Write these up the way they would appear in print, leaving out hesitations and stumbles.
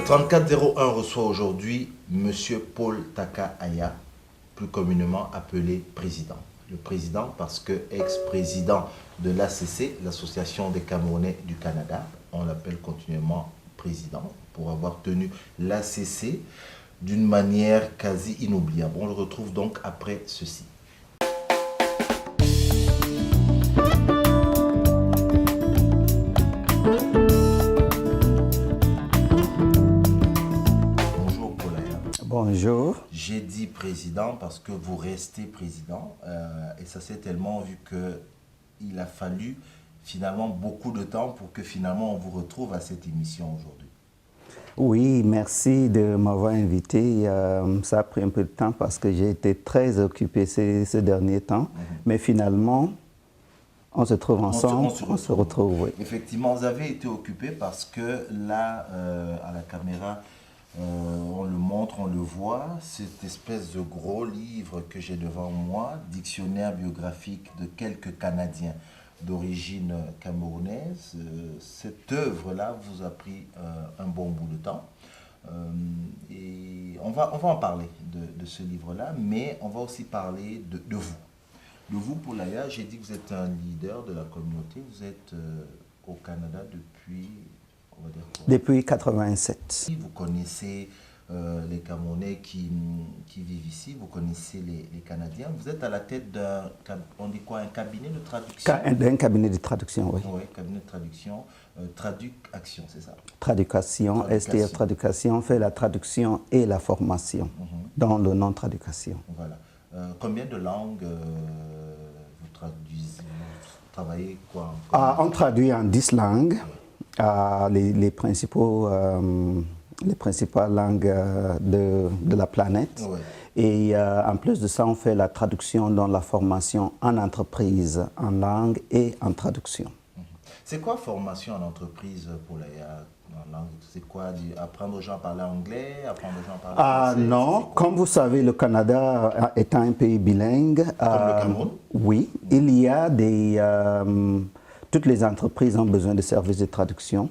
3401 reçoit aujourd'hui Monsieur Paul Taka Aya, plus communément appelé président. Le président parce que ex-président de l'ACC, l'Association des Camerounais du Canada, on l'appelle continuellement président, pour avoir tenu l'ACC d'une manière quasi inoubliable. On le retrouve donc après ceci. Bonjour. J'ai dit président parce que vous restez président et ça s'est tellement vu qu'il a fallu finalement beaucoup de temps pour que finalement on vous retrouve à cette émission aujourd'hui. Oui, merci de m'avoir invité. Ça a pris un peu de temps parce que j'ai été très occupé ces derniers temps, mais finalement on se trouve ensemble, on se retrouve. Oui. Effectivement, vous avez été occupé parce que là, à la caméra, on le montre, on le voit, cette espèce de gros livre que j'ai devant moi, dictionnaire biographique de quelques Canadiens d'origine camerounaise. Cette œuvre-là vous a pris un bon bout de temps. Et on va en parler de ce livre-là, mais on va aussi parler de vous. De vous, Paul Aya, j'ai dit que vous êtes un leader de la communauté. Vous êtes au Canada depuis... on va dire quoi? Depuis 87. Vous connaissez les Camerounais qui vivent ici, vous connaissez les Canadiens. Vous êtes à la tête d'un, on dit quoi, un cabinet de traduction? Un cabinet de traduction, oui. Oui, cabinet de traduction. Traduc-Action, c'est ça? Traducation, STF Traducation, fait la traduction et la formation dans le nom Traducation. Voilà. Combien de langues vous traduisez? Vous travaillez quoi? On traduit en 10 langues. Les principales langues de la planète. Ouais. Et en plus de ça, on fait la traduction dans la formation en entreprise, en langue et en traduction. C'est quoi formation en entreprise pour en langue? C'est quoi? Apprendre aux gens à parler anglais? Apprendre aux gens à parler français? Non, comme vous savez, le Canada étant un pays bilingue, comme le Cameroun? Oui, il y a toutes les entreprises ont besoin de services de traduction,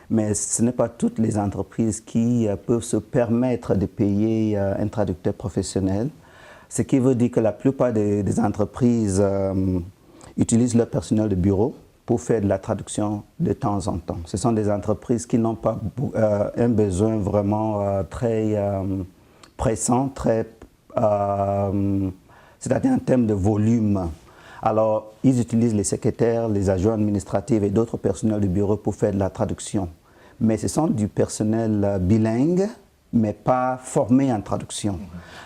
mais ce n'est pas toutes les entreprises qui peuvent se permettre de payer un traducteur professionnel. Ce qui veut dire que la plupart des entreprises utilisent leur personnel de bureau pour faire de la traduction de temps en temps. Ce sont des entreprises qui n'ont pas un besoin vraiment très pressant, c'est-à-dire en termes de volume. Alors, ils utilisent les secrétaires, les agents administratifs et d'autres personnels de bureau pour faire de la traduction. Mais ce sont du personnel bilingue, mais pas formé en traduction.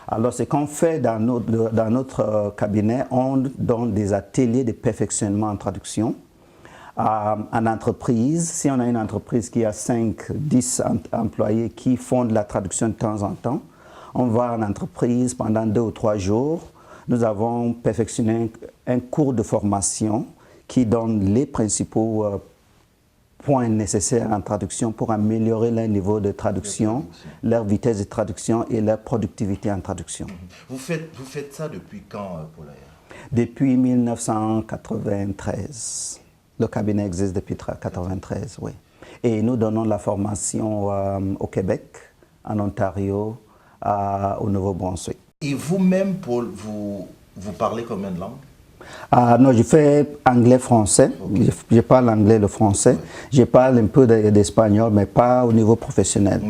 Alors, ce qu'on fait dans notre cabinet, on donne des ateliers de perfectionnement en traduction. En entreprise, si on a une entreprise qui a 5, 10 employés qui font de la traduction de temps en temps, on va en entreprise pendant 2 ou 3 jours. Nous avons perfectionné un cours de formation qui donne les principaux points nécessaires en traduction pour améliorer leur niveau de traduction, leur vitesse de traduction et leur productivité en traduction. Vous faites ça depuis quand, Paul Aya? Depuis 1993. Le cabinet existe depuis 1993, oui. Et nous donnons la formation au Québec, en Ontario, au Nouveau-Brunswick. Et vous-même, Paul, vous parlez combien de langues? Non, je fais anglais-français. Je parle anglais et le français. Je parle un peu d'espagnol, mais pas au niveau professionnel.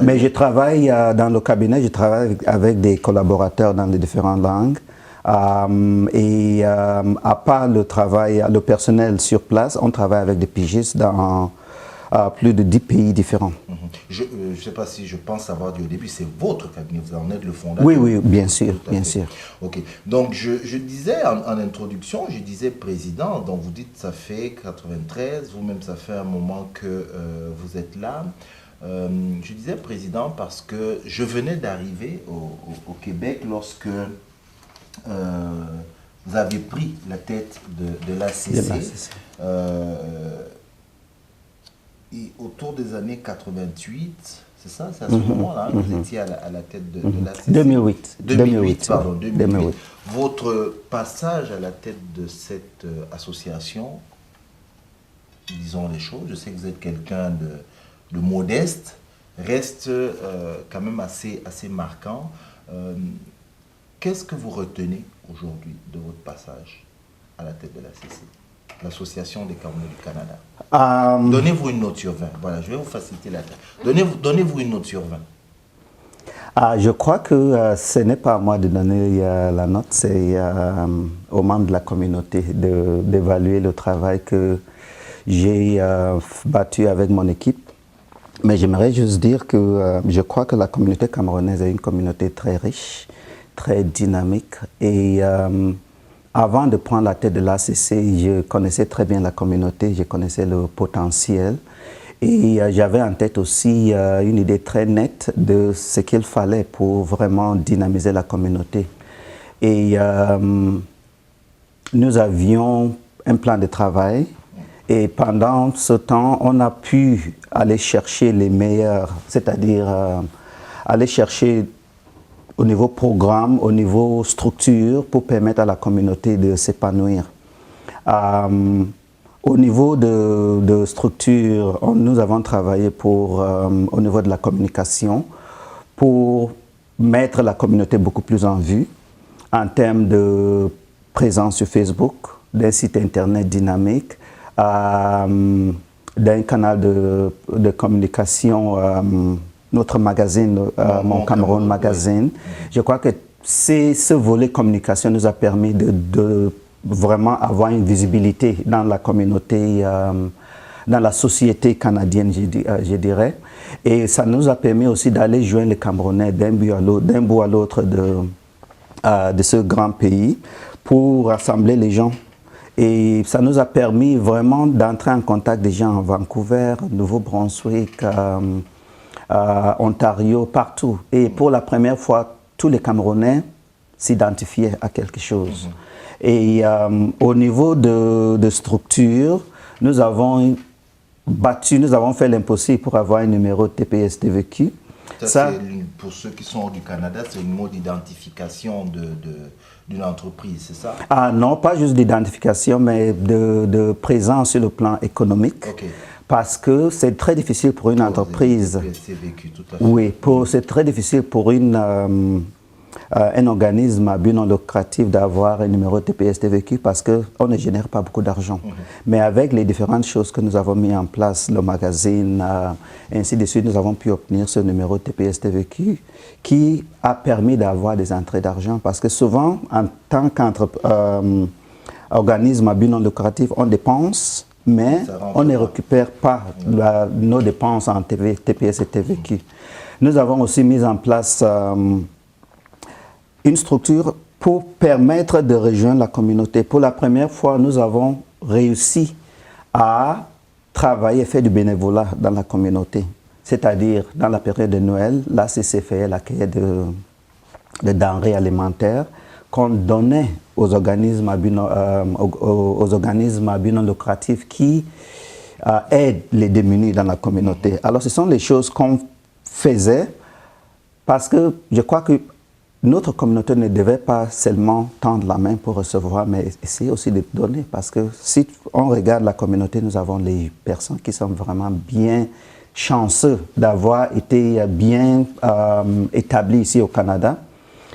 Mais je travaille dans le cabinet, je travaille avec des collaborateurs dans les différentes langues. À part le personnel sur place, on travaille avec des pigistes dans plus de 10 pays différents. Je ne sais pas si je pense savoir du début, c'est votre cabinet, vous en êtes le fondateur. Oui, oui, bien sûr, bien sûr. Ok, donc je disais en introduction, je disais président, donc vous dites ça fait 93, vous-même ça fait un moment que vous êtes là. Je disais président parce que je venais d'arriver au Québec lorsque vous avez pris la tête de l'ACC. Et autour des années 88, c'est ça? C'est à ce moment-là que vous étiez à la tête de l'ACC? 2008. 2008, pardon, 2008. Votre passage à la tête de cette association, disons les choses, je sais que vous êtes quelqu'un de modeste, reste quand même assez marquant. Qu'est-ce que vous retenez aujourd'hui de votre passage à la tête de l'ACC, l'Association des Camerounais du Canada? Donnez-vous une note sur 20. Voilà, je vais vous faciliter la tâche. Donnez-vous une note sur 20. Je crois que ce n'est pas à moi de donner la note, c'est aux membres de la communauté d'évaluer le travail que j'ai battu avec mon équipe. Mais j'aimerais juste dire que je crois que la communauté camerounaise est une communauté très riche, très dynamique. Et avant de prendre la tête de l'ACC, je connaissais très bien la communauté, je connaissais le potentiel. Et j'avais en tête aussi une idée très nette de ce qu'il fallait pour vraiment dynamiser la communauté. Et nous avions un plan de travail. Et pendant ce temps, on a pu aller chercher les meilleurs, c'est-à-dire aller chercher au niveau programme, au niveau structure, pour permettre à la communauté de s'épanouir. Au niveau de structure, nous avons travaillé au niveau de la communication pour mettre la communauté beaucoup plus en vue en termes de présence sur Facebook, d'un site internet dynamique, d'un canal de communication, notre magazine, Mon Cameroun Magazine. Je crois que ce volet communication nous a permis de vraiment avoir une visibilité dans la communauté, dans la société canadienne, je dirais. Et ça nous a permis aussi d'aller joindre les Camerounais d'un bout à l'autre de ce grand pays pour rassembler les gens. Et ça nous a permis vraiment d'entrer en contact des gens à Vancouver, Nouveau-Brunswick, Ontario, partout. Et pour la première fois, tous les Camerounais s'identifiaient à quelque chose. Et au niveau de structure, nous avons fait l'impossible pour avoir un numéro de TPS-TVQ. Ça, pour ceux qui sont hors du Canada, c'est une mode d'identification d'une entreprise, c'est ça? Non, pas juste d'identification, mais de présence sur le plan économique. Okay. Parce que c'est très difficile pour une entreprise. TPS-TVQ, tout à fait. Oui, c'est très difficile pour un organisme à but non lucratif d'avoir un numéro de TPS-TVQ parce qu'on ne génère pas beaucoup d'argent. Mais avec les différentes choses que nous avons mis en place, le magazine, ainsi de suite, nous avons pu obtenir ce numéro de TPS-TVQ qui a permis d'avoir des entrées d'argent parce que souvent, en tant qu'organisme à but non lucratif, on dépense, mais on ne récupère pas nos dépenses en TPS et TVQ. Nous avons aussi mis en place une structure pour permettre de rejoindre la communauté. Pour la première fois, nous avons réussi à travailler et faire du bénévolat dans la communauté. C'est-à-dire, dans la période de Noël, l'ACC fait l'accueil de denrées alimentaires qu'on donnait aux organismes à but non lucratif qui aident les démunis dans la communauté. Alors, ce sont les choses qu'on faisait parce que je crois que notre communauté ne devait pas seulement tendre la main pour recevoir, mais essayer aussi de donner. Parce que si on regarde la communauté, nous avons les personnes qui sont vraiment bien chanceux d'avoir été bien établies ici au Canada.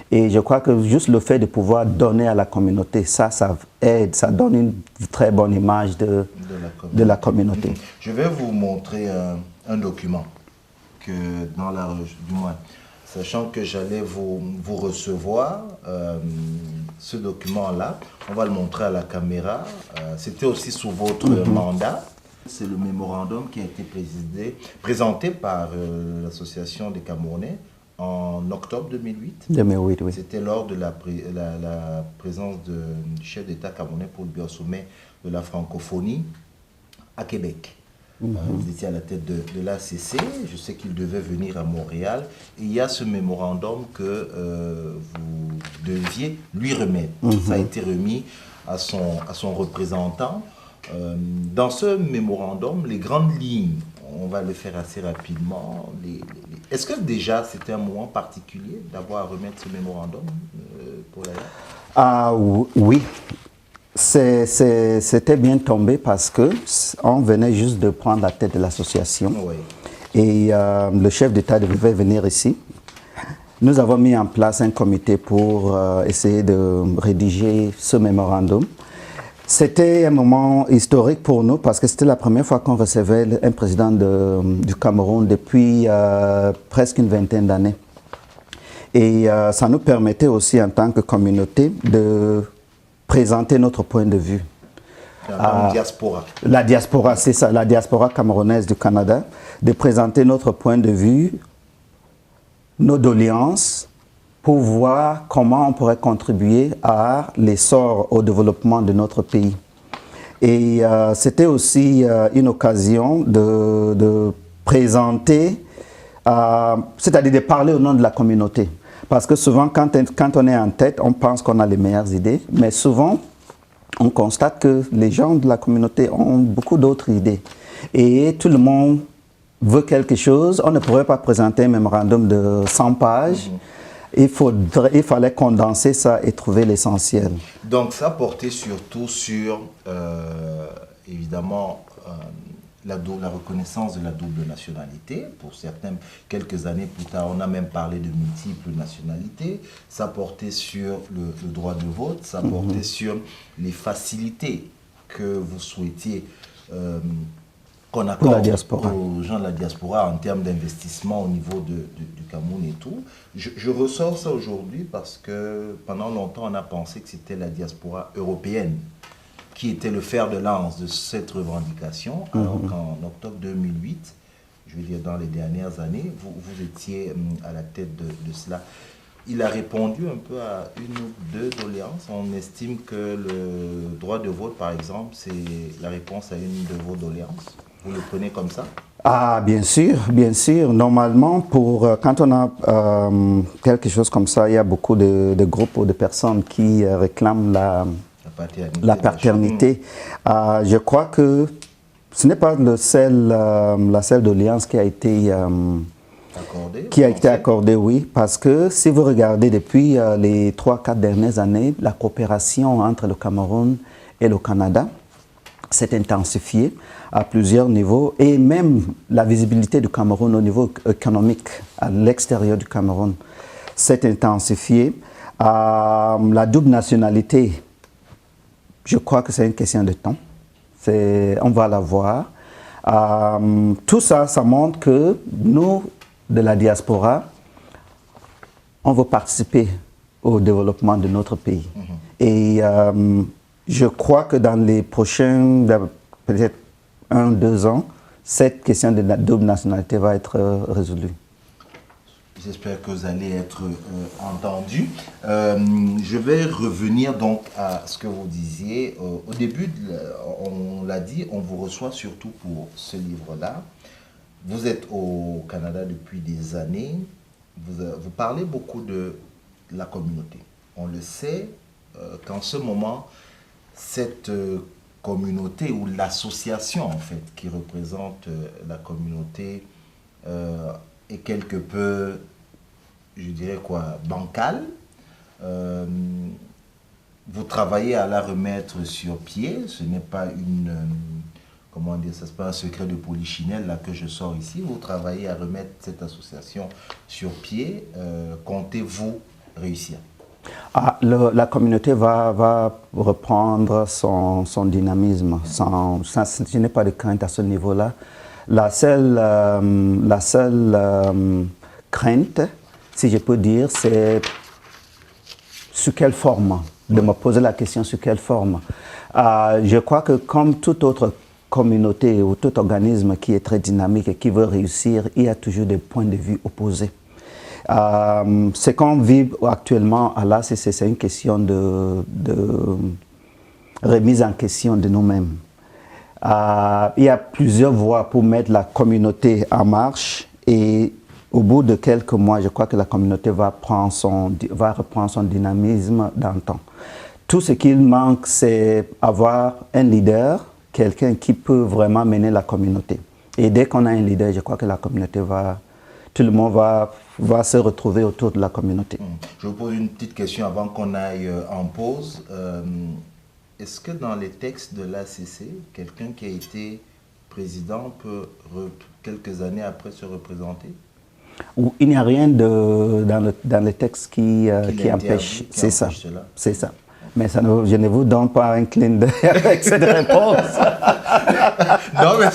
Et je crois que juste le fait de pouvoir donner à la communauté, ça aide, ça donne une très bonne image de la communauté. Je vais vous montrer un document que dans du moins, sachant que j'allais vous recevoir, ce document-là, on va le montrer à la caméra. C'était aussi sous votre mandat. C'est le mémorandum qui a été présenté par l'Association des Camerounais en octobre 2008. 2008, oui. C'était lors de la présence du chef d'État camerounais pour le sommet de la francophonie à Québec. Vous étiez à la tête de l'ACC, je sais qu'il devait venir à Montréal. Et il y a ce mémorandum que vous deviez lui remettre. Ça a été remis à son représentant. Dans ce mémorandum, les grandes lignes, on va le faire assez rapidement. Est-ce que déjà c'était un moment particulier d'avoir à remettre ce mémorandum pour la... Oui. C'était bien tombé parce qu'on venait juste de prendre la tête de l'association. Oui. et le chef d'État devait venir ici. Nous avons mis en place un comité pour essayer de rédiger ce mémorandum. C'était un moment historique pour nous parce que c'était la première fois qu'on recevait un président du Cameroun depuis presque une vingtaine d'années. Et ça nous permettait aussi en tant que communauté de présenter notre point de vue. La diaspora. La diaspora, c'est ça, la diaspora camerounaise du Canada, de présenter notre point de vue, nos doléances, pour voir comment on pourrait contribuer à l'essor, au développement de notre pays. Et c'était aussi une occasion de présenter, c'est-à-dire de parler au nom de la communauté. Parce que souvent, quand on est en tête, on pense qu'on a les meilleures idées, mais souvent, on constate que les gens de la communauté ont beaucoup d'autres idées. Et tout le monde veut quelque chose. On ne pourrait pas présenter un mémorandum de 100 pages. Il fallait condenser ça et trouver l'essentiel. Donc ça portait surtout sur, évidemment, la reconnaissance de la double nationalité. Pour certains, quelques années plus tard, on a même parlé de multiples nationalités. Ça portait sur le droit de vote, ça portait sur les facilités que vous souhaitiez qu'on accorde aux gens de la diaspora en termes d'investissement au niveau du Cameroun et tout. Je ressors ça aujourd'hui parce que pendant longtemps, on a pensé que c'était la diaspora européenne qui était le fer de lance de cette revendication, alors qu'en octobre 2008, je veux dire dans les dernières années, vous étiez à la tête de cela. Il a répondu un peu à une ou deux doléances. On estime que le droit de vote, par exemple, c'est la réponse à une de vos doléances. Vous le prenez comme ça? Ah, bien sûr, bien sûr. Normalement, quand on a quelque chose comme ça, il y a beaucoup de groupes ou de personnes qui réclament la paternité. Je crois que ce n'est pas la seule doléance qui a été accordée, oui, parce que si vous regardez depuis les 3-4 dernières années, la coopération entre le Cameroun et le Canada s'est intensifiée à plusieurs niveaux, et même la visibilité du Cameroun au niveau économique à l'extérieur du Cameroun s'est intensifiée. La double nationalité, je crois que c'est une question de temps. On va la voir. Tout ça, ça montre que nous, de la diaspora, on veut participer au développement de notre pays. Et je crois que dans les prochains, peut-être 1-2 ans, cette question de la double nationalité va être résolue. J'espère que vous allez être entendu. Je vais revenir donc à ce que vous disiez. Au début, on l'a dit, on vous reçoit surtout pour ce livre-là. Vous êtes au Canada depuis des années. Vous parlez beaucoup de la communauté. On le sait qu'en ce moment, cette communauté ou l'association en fait qui représente la communauté est quelque peu, je dirais quoi, bancale. Vous travaillez à la remettre sur pied. Ce n'est pas comment dire, ça c'est pas un secret de polichinelle là que je sors ici. Vous travaillez à remettre cette association sur pied. Comptez-vous réussir? La communauté va reprendre son dynamisme. Je n'ai pas de crainte à ce niveau-là. La seule crainte, si je peux dire, c'est sous quelle forme, de me poser la question sous quelle forme. Je crois que comme toute autre communauté ou tout organisme qui est très dynamique et qui veut réussir, il y a toujours des points de vue opposés. Ce qu'on vit actuellement à l'ACC, c'est une question de remise en question de nous-mêmes. Il y a plusieurs voies pour mettre la communauté en marche, et au bout de quelques mois, je crois que la communauté va reprendre son dynamisme d'antan. Tout ce qu'il manque, c'est avoir un leader, quelqu'un qui peut vraiment mener la communauté. Et dès qu'on a un leader, je crois que la communauté tout le monde va se retrouver autour de la communauté. Je vous pose une petite question avant qu'on aille en pause. Est-ce que dans les textes de l'ACC, quelqu'un qui a été président peut, quelques années après, se représenter? Il n'y a rien dans le texte qui empêche. C'est ça. C'est ça. Mais ça je ne vous donne pas un clin d'œil avec cette réponse. Non, mais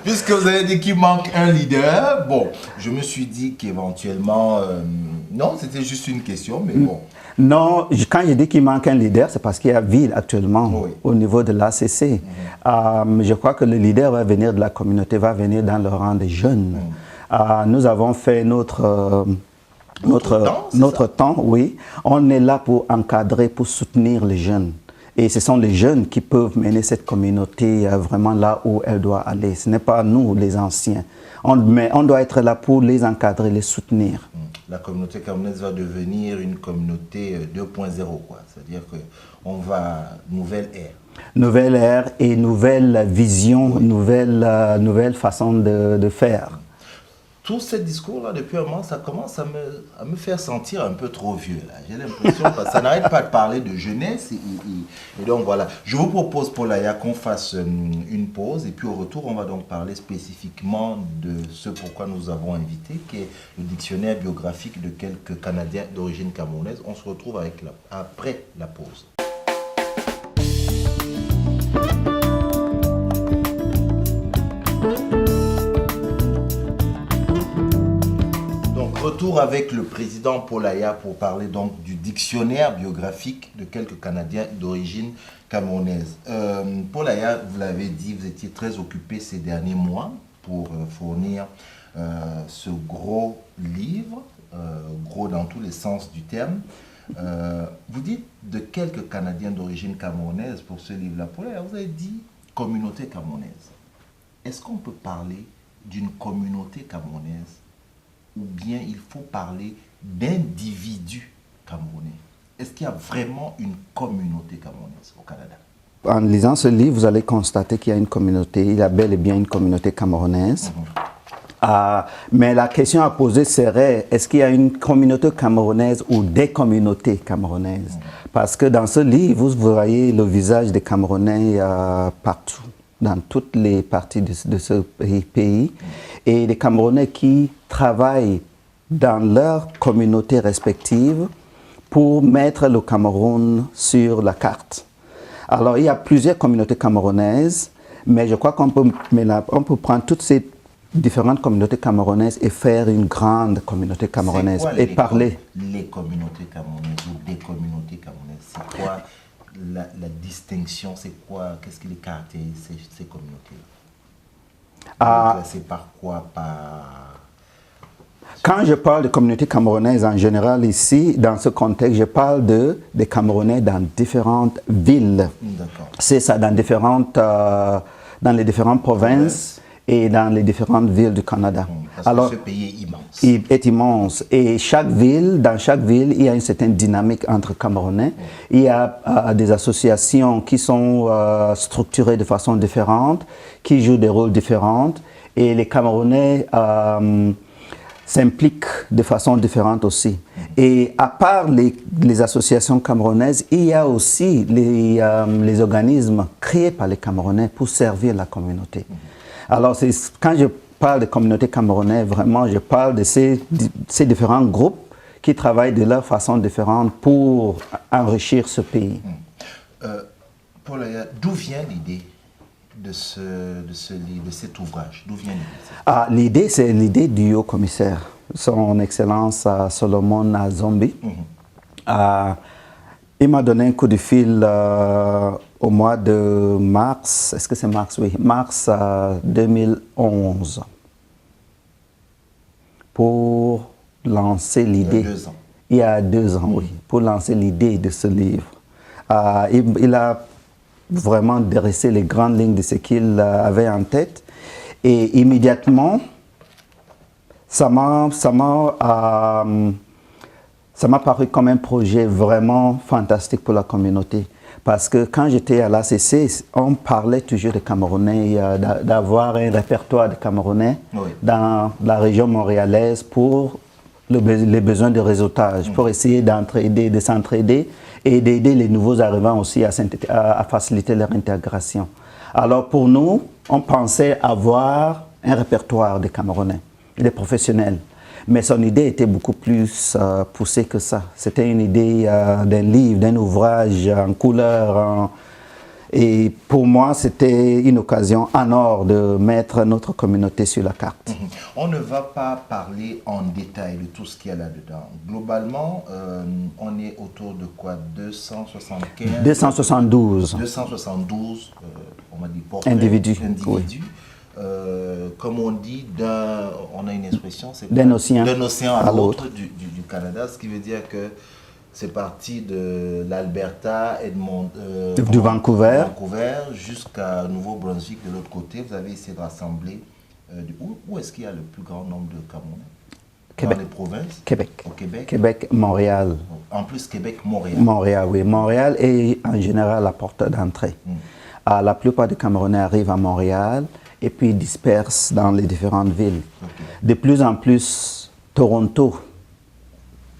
puisque vous avez dit qu'il manque un leader, bon, je me suis dit qu'éventuellement... non, c'était juste une question, mais bon. Non, quand je dis qu'il manque un leader, c'est parce qu'il y a vide actuellement au niveau de l'ACC. Je crois que le leader va venir de la communauté, va venir dans le rang des jeunes. Nous avons fait notre temps, oui. On est là pour encadrer, pour soutenir les jeunes. Et ce sont les jeunes qui peuvent mener cette communauté vraiment là où elle doit aller. Ce n'est pas nous, les anciens. Mais on doit être là pour les encadrer, les soutenir. La communauté camerounaise va devenir une communauté 2.0, quoi. C'est-à-dire qu'on va... Nouvelle ère. Nouvelle ère et nouvelle vision, nouvelle façon de faire. Tout ce discours-là, depuis un moment, ça commence à me faire sentir un peu trop vieux. J'ai l'impression que ça n'arrête pas de parler de jeunesse. Et donc voilà, je vous propose, Paul Aya, qu'on fasse une pause. Et puis au retour, on va donc parler spécifiquement de ce pourquoi nous avons invité, qui est le dictionnaire biographique de quelques Canadiens d'origine camerounaise. On se retrouve après la pause. Retour avec le président Paul Aya pour parler donc du dictionnaire biographique de quelques Canadiens d'origine camerounaise. Paul Aya, vous l'avez dit, vous étiez très occupé ces derniers mois pour fournir ce gros livre, gros dans tous les sens du terme. Vous dites de quelques Canadiens d'origine camerounaise pour ce livre-là. Paul Aya, vous avez dit communauté camerounaise. Est-ce qu'on peut parler d'une communauté camerounaise? Ou bien il faut parler d'individus camerounais? Est-ce qu'il y a vraiment une communauté camerounaise au Canada? En lisant ce livre, vous allez constater qu'il y a une communauté, il y a bel et bien une communauté camerounaise. Mais la question à poser serait, est-ce qu'il y a une communauté camerounaise ou des communautés camerounaises? Parce que dans ce livre, vous voyez le visage des Camerounais partout, dans toutes les parties de ce pays. Et les Camerounais qui travaillent dans leurs communautés respectives pour mettre le Cameroun sur la carte. Alors, il y a plusieurs communautés camerounaises, mais je crois qu'on peut prendre toutes ces différentes communautés camerounaises et faire une grande communauté camerounaise et parler. Les communautés camerounaises ou des communautés camerounaises, c'est quoi la distinction, c'est quoi, qu'est-ce qui les caractérise, ces communautés-là? C'est par quoi? Quand je parle de communauté camerounaise en général ici, dans ce contexte, je parle des Camerounais dans différentes villes. C'est ça, dans les différentes provinces et dans les différentes villes du Canada. Parce que ce pays est immense. Il est immense. Et dans chaque ville, il y a une certaine dynamique entre Camerounais. Il y a des associations qui sont structurées de façon différente, qui jouent des rôles différents. Et les Camerounais s'impliquent de façon différente aussi. Et à part les associations camerounaises, il y a aussi les organismes créés par les Camerounais pour servir la communauté. Alors, quand je parle de communauté camerounaise, vraiment, je parle de ces différents groupes qui travaillent de leur façon différente pour enrichir ce pays. Paul Aya, d'où vient l'idée de cet ouvrage? D'où vient l'idée? L'idée, c'est l'idée du haut-commissaire, son Excellence Solomon Azombi. Il m'a donné un coup de fil au mois de mars, est-ce que c'est mars? Oui, mars 2011, pour lancer l'idée. Il y a 2 ans, oui, pour lancer l'idée de ce livre. Il a vraiment dressé les grandes lignes de ce qu'il avait en tête. Et immédiatement, ça m'a paru comme un projet vraiment fantastique pour la communauté. Parce que quand j'étais à l'ACC, on parlait toujours de Camerounais, d'avoir un répertoire de Camerounais dans la région montréalaise pour les besoins de réseautage, pour essayer de s'entraider et d'aider les nouveaux arrivants aussi à faciliter leur intégration. Alors pour nous, on pensait avoir un répertoire des Camerounais, des professionnels. Mais son idée était beaucoup plus poussée que ça. C'était une idée d'un livre, d'un ouvrage en couleur. Et pour moi, c'était une occasion en or de mettre notre communauté sur la carte. On ne va pas parler en détail de tout ce qu'il y a là-dedans. Globalement, on est autour de quoi? 275 272. 272, on va dire portraits, Individus. Oui. Comme on dit, on a une expression, c'est d'un océan à l'autre du Canada, ce qui veut dire que c'est parti de l'Alberta et de Vancouver, jusqu'à Nouveau-Brunswick de l'autre côté. Vous avez essayé de rassembler. Où est-ce qu'il y a le plus grand nombre de Camerounais? Québec. Dans les provinces? Québec. Au Québec? Québec, Montréal. En plus, Québec, Montréal. Montréal, oui. Montréal est en général la porte d'entrée. La plupart des Camerounais arrivent à Montréal et puis dispersent dans les différentes villes. De plus en plus, Toronto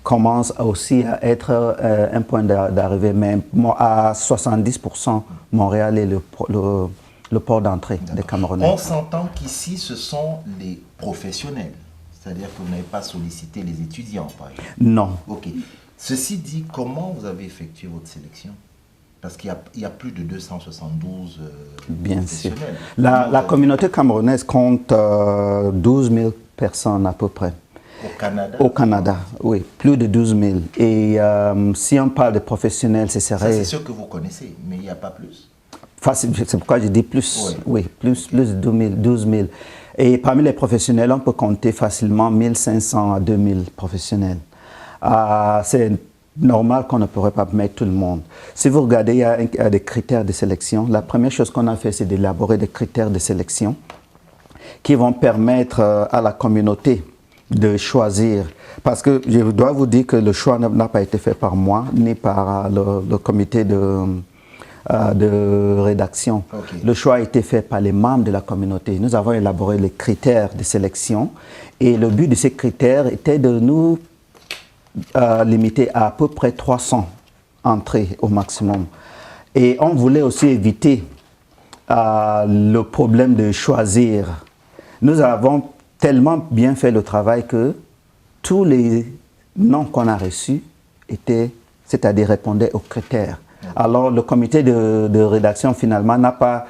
commence aussi à être un point d'arrivée, mais à 70%, Montréal est le port d'entrée des Camerounais. On s'entend qu'ici, ce sont les professionnels, c'est-à-dire que vous n'avez pas sollicité les étudiants, par exemple. Non. Ok. Ceci dit, comment vous avez effectué votre sélection? Parce qu'il y a plus de 272 Bien sûr. professionnels. La communauté camerounaise compte 12 000 personnes à peu près. Au Canada? Au Canada, oui, plus de 12 000. Et si on parle de professionnels, ce serait... Ça, c'est sûr que vous connaissez, mais il n'y a pas plus. C'est pourquoi je dis plus, oui, plus de 12 000. Et parmi les professionnels, on peut compter facilement 1 500 à 2 000 professionnels. C'est normal qu'on ne pourrait pas mettre tout le monde. Si vous regardez, il y a des critères de sélection. La première chose qu'on a fait, c'est d'élaborer des critères de sélection qui vont permettre à la communauté de choisir. Parce que je dois vous dire que le choix n'a pas été fait par moi, ni par le comité de rédaction. Okay. Le choix a été fait par les membres de la communauté. Nous avons élaboré les critères de sélection et le but de ces critères était de nous limiter à peu près 300 entrées au maximum. Et on voulait aussi éviter le problème de choisir. Nous avons tellement bien fait le travail que tous les noms qu'on a reçus c'est-à-dire répondaient aux critères. Alors le comité de rédaction finalement n'a pas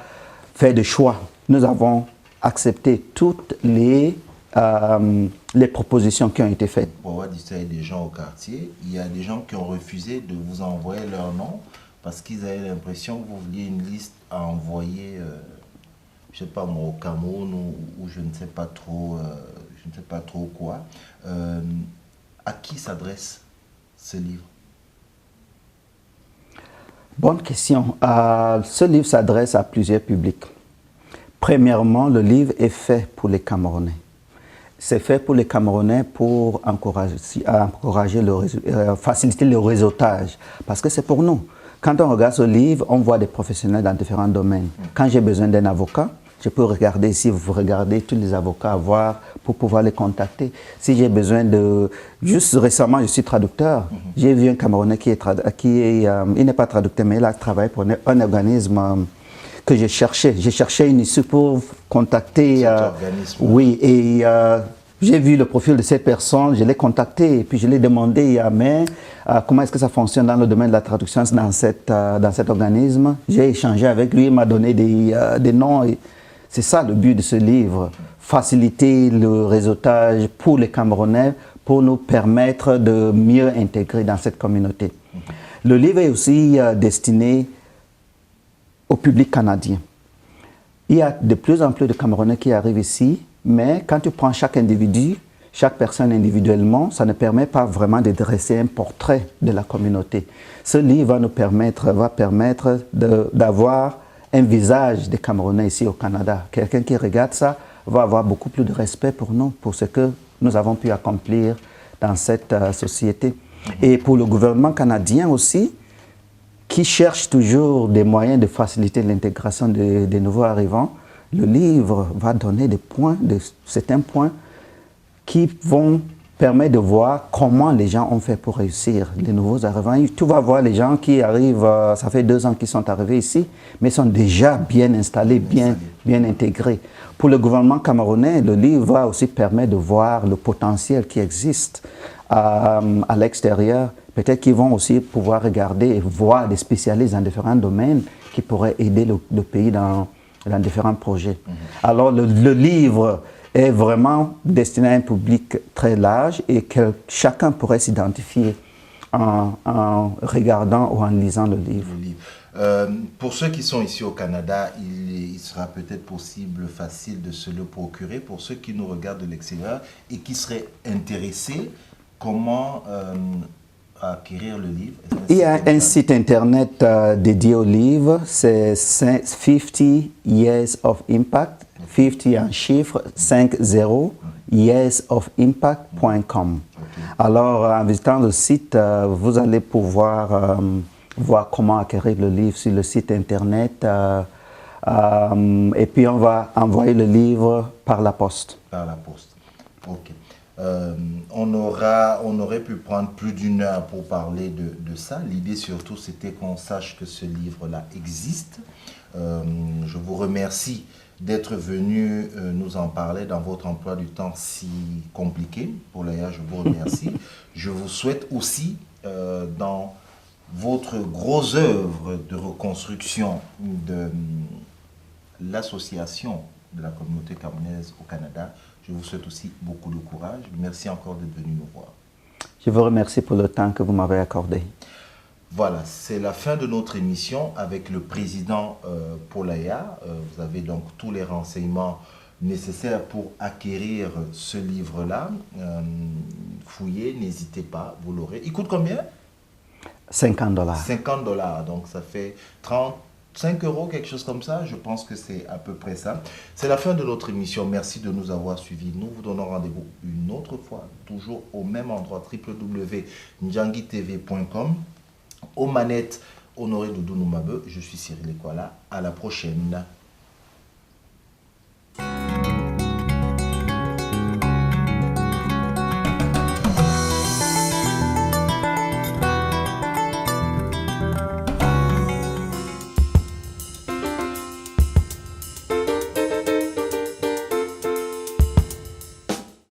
fait de choix. Nous avons accepté toutes les propositions qui ont été faites. Pour avoir discuté des gens au quartier, il y a des gens qui ont refusé de vous envoyer leur nom parce qu'ils avaient l'impression que vous vouliez une liste à envoyer, je ne sais pas moi, au Cameroun ou je ne sais pas trop quoi. À qui s'adresse ce livre? Bonne question. Ce livre s'adresse à plusieurs publics. Premièrement, le livre est fait pour les Camerounais. C'est fait pour les Camerounais pour faciliter le réseautage. Parce que c'est pour nous. Quand on regarde ce livre, on voit des professionnels dans différents domaines. Quand j'ai besoin d'un avocat, je peux regarder ici, vous regardez tous les avocats à voir pour pouvoir les contacter. Si j'ai besoin de... Juste récemment, je suis traducteur. J'ai vu un Camerounais il n'est pas traducteur, mais il a travaillé pour un organisme que j'ai cherché. J'ai cherché une issue pour contacter... Cet organisme. Oui, et j'ai vu le profil de cette personne, je l'ai contacté et puis je l'ai demandé comment est-ce que ça fonctionne dans le domaine de la traduction dans cet organisme. J'ai échangé avec lui, il m'a donné des noms. C'est ça le but de ce livre, faciliter le réseautage pour les Camerounais, pour nous permettre de mieux intégrer dans cette communauté. Le livre est aussi destiné au public canadien. Il y a de plus en plus de Camerounais qui arrivent ici, mais quand tu prends chaque individu, chaque personne individuellement, ça ne permet pas vraiment de dresser un portrait de la communauté. Ce livre va permettre d'avoir un visage des Camerounais ici au Canada. Quelqu'un qui regarde ça va avoir beaucoup plus de respect pour nous, pour ce que nous avons pu accomplir dans cette société. Et pour le gouvernement canadien aussi, qui cherche toujours des moyens de faciliter l'intégration des nouveaux arrivants, le livre va donner certains points qui vont permet de voir comment les gens ont fait pour réussir, les nouveaux arrivants. Tu vas voir les gens qui arrivent, ça fait 2 ans qu'ils sont arrivés ici, mais sont déjà bien installés, bien intégrés. Pour le gouvernement camerounais, le livre va aussi permettre de voir le potentiel qui existe à l'extérieur. Peut-être qu'ils vont aussi pouvoir regarder et voir des spécialistes dans différents domaines qui pourraient aider le pays dans différents projets. Alors le livre est vraiment destiné à un public très large et que chacun pourrait s'identifier en regardant ou en lisant le livre. Pour ceux qui sont ici au Canada, il sera peut-être possible, facile de se le procurer. Pour ceux qui nous regardent de l'extérieur et qui seraient intéressés, comment acquérir le livre? Il y a un site internet dédié au livre, c'est 50 Years of Impact, 50 en chiffre, 50 yearsofimpact.com. Alors, en visitant le site, vous allez pouvoir voir comment acquérir le livre sur le site internet. Et puis, on va envoyer le livre par la poste. Par la poste, ok. On aurait pu prendre plus d'1 heure pour parler de ça. L'idée surtout, c'était qu'on sache que ce livre-là existe. Je vous remercie d'être venu nous en parler dans votre emploi du temps si compliqué. Paul-Aya, je vous remercie. Je vous souhaite aussi, dans votre grosse œuvre de reconstruction de l'association de la communauté camerounaise au Canada, je vous souhaite aussi beaucoup de courage. Merci encore d'être venu nous voir. Je vous remercie pour le temps que vous m'avez accordé. Voilà, c'est la fin de notre émission avec le président Paul-Aya. Vous avez donc tous les renseignements nécessaires pour acquérir ce livre-là. Fouillez, n'hésitez pas, vous l'aurez. Il coûte combien? 50 $. 50 $, donc ça fait 35 €, quelque chose comme ça. Je pense que c'est à peu près ça. C'est la fin de notre émission. Merci de nous avoir suivis. Nous vous donnons rendez-vous une autre fois, toujours au même endroit, www.njangitv.com. Aux manettes, Honoré Doudou Noumabe, je suis Cyril Ekwala. À la prochaine.